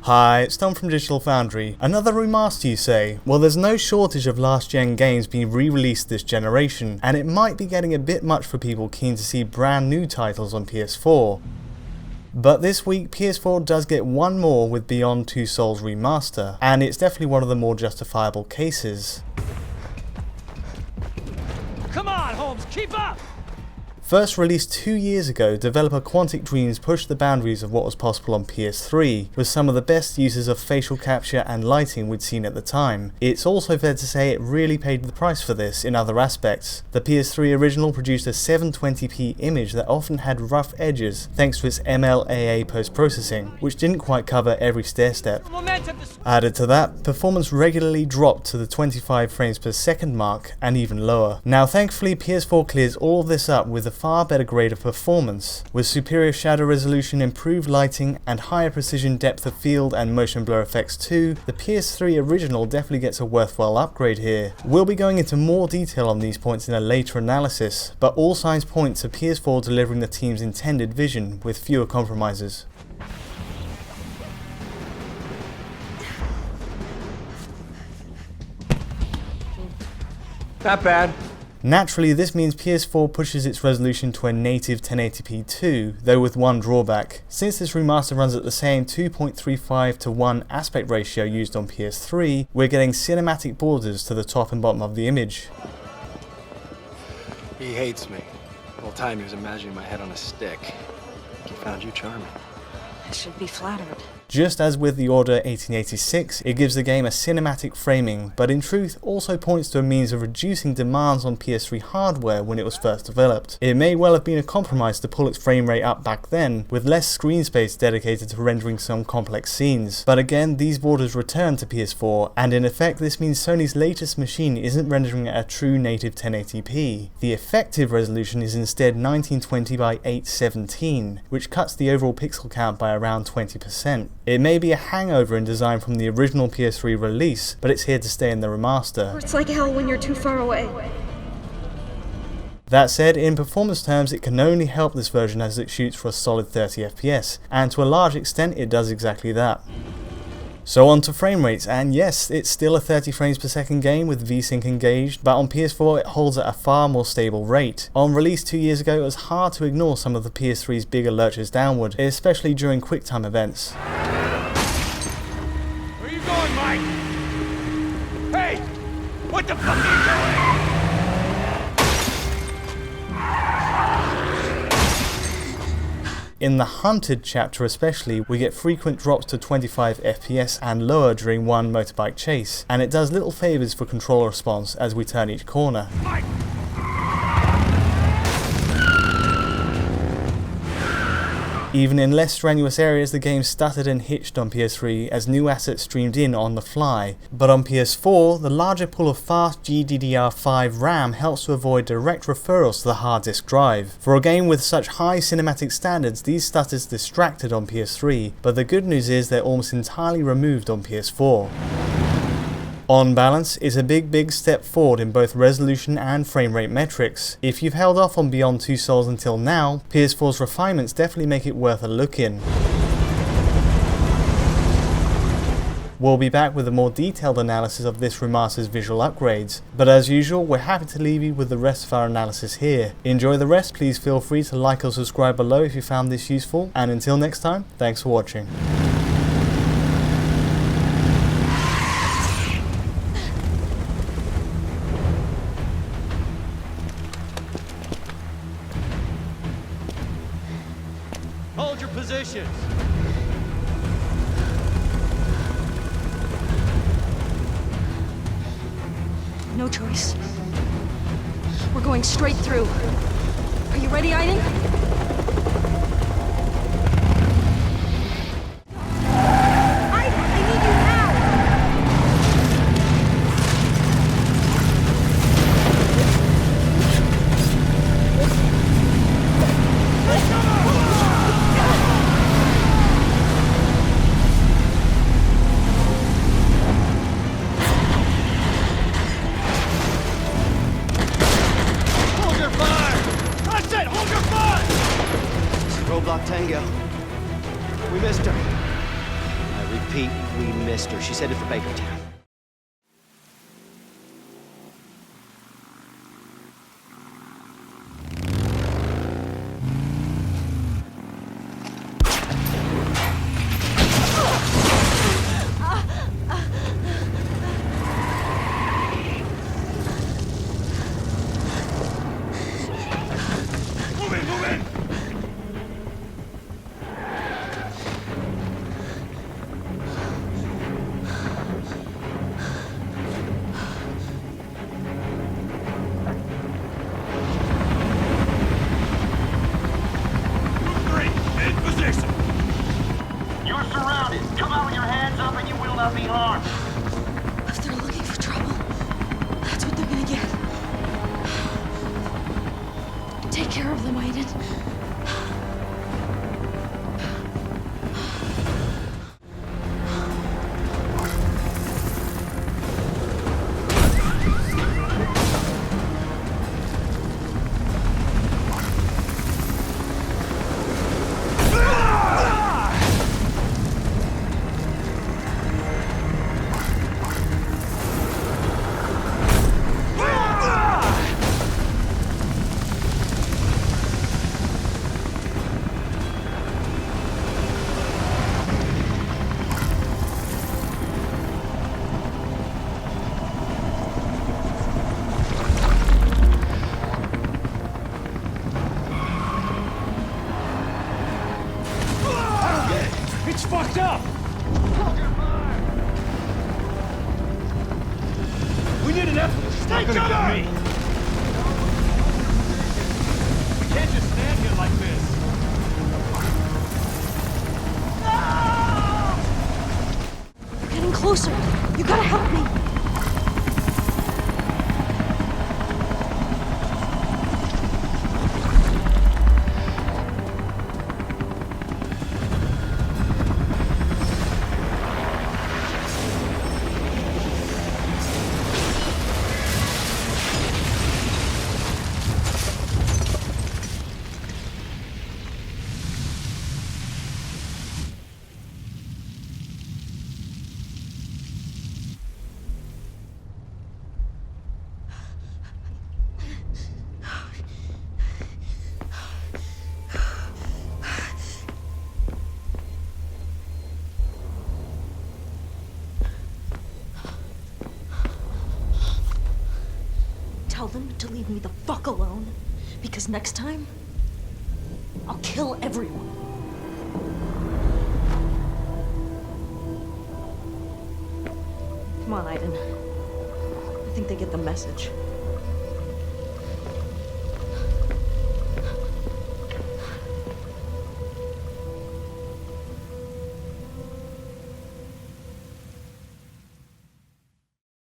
Hi, it's Tom from Digital Foundry. Another remaster, you say? Well, there's no shortage of last-gen games being re-released this generation, and it might be getting a bit much for people keen to see brand new titles on PS4. But this week, PS4 does get one more with Beyond Two Souls Remaster, and it's definitely one of the more justifiable cases. Come on, Holmes, keep up! First released 2 years ago, developer Quantic Dreams pushed the boundaries of what was possible on PS3, with some of the best uses of facial capture and lighting we'd seen at the time. It's also fair to say it really paid the price for this in other aspects. The PS3 original produced a 720p image that often had rough edges thanks to its MLAA post-processing, which didn't quite cover every stair step. Added to that, performance regularly dropped to the 25 frames per second mark and even lower. Now thankfully PS4 clears all of this up with a far better grade of performance. With superior shadow resolution, improved lighting, and higher precision depth of field and motion blur effects too, the PS3 original definitely gets a worthwhile upgrade here. We'll be going into more detail on these points in a later analysis, but all signs point to PS4 delivering the team's intended vision with fewer compromises. Not bad. Naturally, this means PS4 pushes its resolution to a native 1080p too, though with one drawback. Since this remaster runs at the same 2.35:1 aspect ratio used on PS3, we're getting cinematic borders to the top and bottom of the image. He hates me. The whole time he was imagining my head on a stick. He found you charming. I should be flattered. Just as with the Order 1886, it gives the game a cinematic framing, but in truth also points to a means of reducing demands on PS3 hardware when it was first developed. It may well have been a compromise to pull its frame rate up back then, with less screen space dedicated to rendering some complex scenes. But again, these borders return to PS4, and in effect this means Sony's latest machine isn't rendering at a true native 1080p. The effective resolution is instead 1920 by 817, which cuts the overall pixel count by around 20%. It may be a hangover in design from the original PS3 release, but it's here to stay in the remaster. It's like hell when you're too far away. That said, in performance terms it can only help this version as it shoots for a solid 30 FPS, and to a large extent it does exactly that. So on to frame rates, and yes, it's still a 30 frames per second game with VSync engaged, but on PS4 it holds at a far more stable rate. On release 2 years ago it was hard to ignore some of the PS3's bigger lurches downward, especially during QuickTime events. Where you going, Mike? Hey! What the fuck are you doing? In the Hunted chapter especially, we get frequent drops to 25 FPS and lower during one motorbike chase, and it does little favours for controller response as we turn each corner. Mike! Even in less strenuous areas the game stuttered and hitched on PS3 as new assets streamed in on the fly, but on PS4 the larger pool of fast GDDR5 RAM helps to avoid direct referrals to the hard disk drive. For a game with such high cinematic standards, these stutters distracted on PS3, but the good news is they're almost entirely removed on PS4. On balance, it's a big step forward in both resolution and frame rate metrics. If you've held off on Beyond Two Souls until now, PS4's refinements definitely make it worth a look in. We'll be back with a more detailed analysis of this remaster's visual upgrades, but as usual we're happy to leave you with the rest of our analysis here. Enjoy the rest, please feel free to like or subscribe below if you found this useful, and until next time, thanks for watching. Hold your positions! No choice. We're going straight through. Are you ready, Aiden? Tango. We missed her. I Pete, we missed her. She's headed for Bakertown. If they're looking for trouble, that's what they're gonna get. Take care of them, Aiden. It's fucked up! We need an effort. Stay cover! Me. We can't just stand here like this. They're getting closer. You gotta help me. Tell them to leave me the fuck alone, because next time, I'll kill everyone. Come on, Aiden. I think they get the message.